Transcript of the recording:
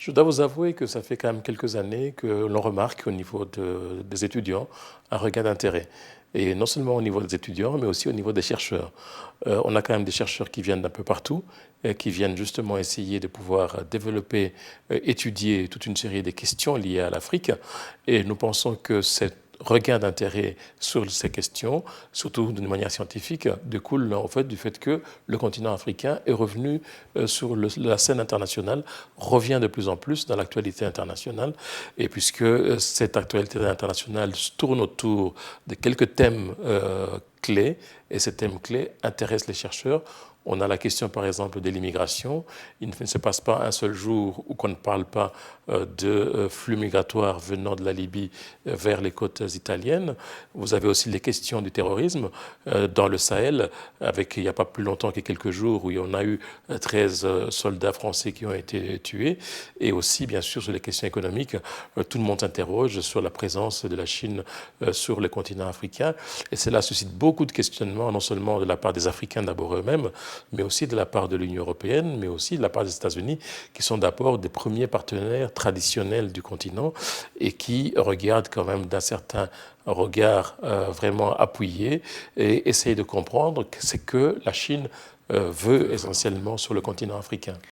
Je dois vous avouer que ça fait quand même quelques années que l'on remarque au niveau des étudiants un regain d'intérêt. Et non seulement au niveau des étudiants, mais aussi au niveau des chercheurs. On a quand même des chercheurs qui viennent d'un peu partout, qui viennent justement essayer de pouvoir développer, étudier toute une série de questions liées à l'Afrique. Et nous pensons que cette regain d'intérêt sur ces questions, surtout d'une manière scientifique, découle en fait du fait que le continent africain est revenu sur la scène internationale, revient de plus en plus dans l'actualité internationale, et puisque cette actualité internationale tourne autour de quelques thèmes clés, et ces thèmes clés intéressent les chercheurs. On a la question, par exemple, de l'immigration. Il ne se passe pas un seul jour où qu'on ne parle pas de flux migratoires venant de la Libye vers les côtes italiennes. Vous avez aussi les questions du terrorisme dans le Sahel, avec il n'y a pas plus longtemps que quelques jours où on a eu 13 soldats français qui ont été tués. Et aussi, bien sûr, sur les questions économiques, tout le monde s'interroge sur la présence de la Chine sur le continent africain. Et cela suscite beaucoup de questionnements, non seulement de la part des Africains d'abord eux-mêmes, mais aussi de la part de l'Union européenne, mais aussi de la part des États-Unis, qui sont d'abord des premiers partenaires traditionnels du continent et qui regardent quand même d'un certain regard vraiment appuyé et essayent de comprendre ce que la Chine veut essentiellement sur le continent africain.